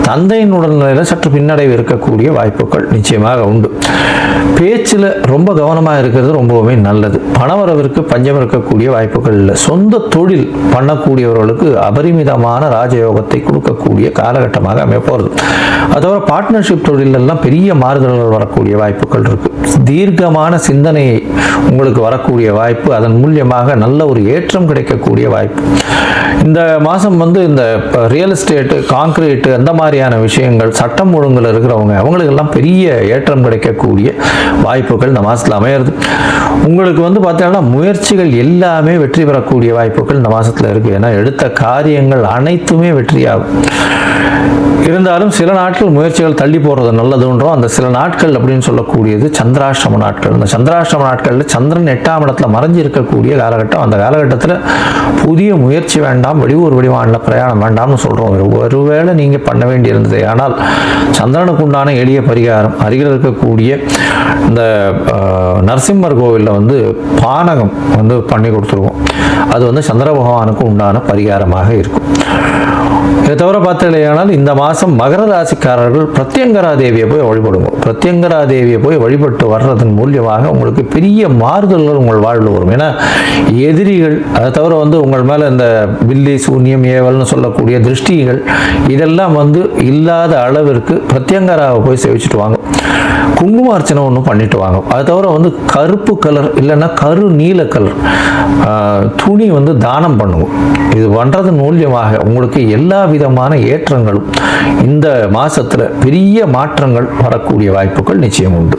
தந்தையின் உடல்நிலையில் சற்று பின்னடைவு இருக்கக்கூடிய வாய்ப்புகள் நிச்சயமாக உண்டு. பேச்சில் ரொம்ப கவனமாக இருக்கிறது ரொம்பவுமே நல்லது. பணவரவிற்கு பஞ்சம் இருக்கக்கூடிய வாய்ப்புகள் இல்லை. சொந்த தொழில் பண்ணக்கூடியவர்களுக்கு அபரிமிதமான ராஜயோகத்தை கொடுக்கக்கூடிய காலகட்டமாக அமைப்போகிறது. அதோட பார்ட்னர்ஷிப் தொழிலெல்லாம் பெரிய மாறுதல்கள் வரக்கூடிய வாய்ப்புகள் இருக்கு. தீர்க்கமான சிந்தனையை உங்களுக்கு வரக்கூடிய வாய்ப்பு, அதன் மூலியமாக நல்ல ஒரு ஏற்றம் கிடைக்கக்கூடிய வாய்ப்பு. இந்த மாதம் இந்த ரியல் எஸ்டேட்டு, கான்கிரீட்டு, அந்த மாதிரியான விஷயங்கள், சட்டம் ஒழுங்கில் இருக்கிறவங்க அவங்களுக்கெல்லாம் பெரிய ஏற்றம் கிடைக்கக்கூடிய வாய்ப்புகள் இந்த மாதத்தில் அமையிறது. உங்களுக்கு பார்த்தீங்கன்னா முயற்சிகள் எல்லாமே வெற்றி பெறக்கூடிய வாய்ப்புகள் இந்த மாதத்தில் இருக்குது. ஏன்னா எடுத்த காரியங்கள் அனைத்துமே வெற்றியாகும். இருந்தாலும் சில நாட்கள் முயற்சிகள் தள்ளி போகிறது நல்லதுன்றோம். அந்த சில நாட்கள் அப்படின்னு சொல்லக்கூடியது சந்திராஷ்டம நாட்கள். இந்த சந்திராஷ்டம நாட்களில் சந்திரன் 8ஆம் இடத்துல மறைஞ்சி இருக்கக்கூடிய காலகட்டம். அந்த காலகட்டத்தில் புதிய முயற்சி வேண்டாம், வெளியூர் வெளிமாநில பிரயாணம் வேண்டாம்னு சொல்கிறோம். ஒருவேளை நீங்கள் பண்ண வேண்டியிருந்தது. ஆனால் சந்திரனுக்கு உண்டான எளிய பரிகாரம், அருகில் இருக்கக்கூடிய இந்த நரசிம்மர் கோவிலில் பானகம் பண்ணி கொடுத்துருவோம். அது சந்திர பகவானுக்கு உண்டான பரிகாரமாக இருக்கும். இதை தவிர பார்த்தீங்கன்னா இந்த மாதம் மகர ராசிக்காரர்கள் பிரத்யங்கரா தேவியை போய் வழிபடுங்க. பிரத்யங்கரா தேவியை போய் வழிபட்டு வர்றதன் மூலியமாக உங்களுக்கு பெரிய மாறுதல்கள் உங்கள் வாழ்வில் வரும். ஏன்னா எதிரிகள், அதை தவிர உங்கள் மேலே இந்த பில்லி சூன்யம் ஏவல்னு சொல்லக்கூடிய திருஷ்டிகள் இதெல்லாம் இல்லாத அளவிற்கு பிரத்யங்கராவை போய் சேவிச்சுட்டு வாங்க. குங்கும அர்ச்சனை ஒன்று பண்ணிட்டு வாங்க. அது தவிர கருப்பு கலர் இல்லைன்னா கரு நீல கலர் துணி தானம் பண்ணுவோம். இது பண்ணுறதன் மூலியமாக உங்களுக்கு எல்லா விதமான ஏற்றங்களும் இந்த மாசத்துல பெரிய மாற்றங்கள் வரக்கூடிய வாய்ப்புகள் நிச்சயம் உண்டு.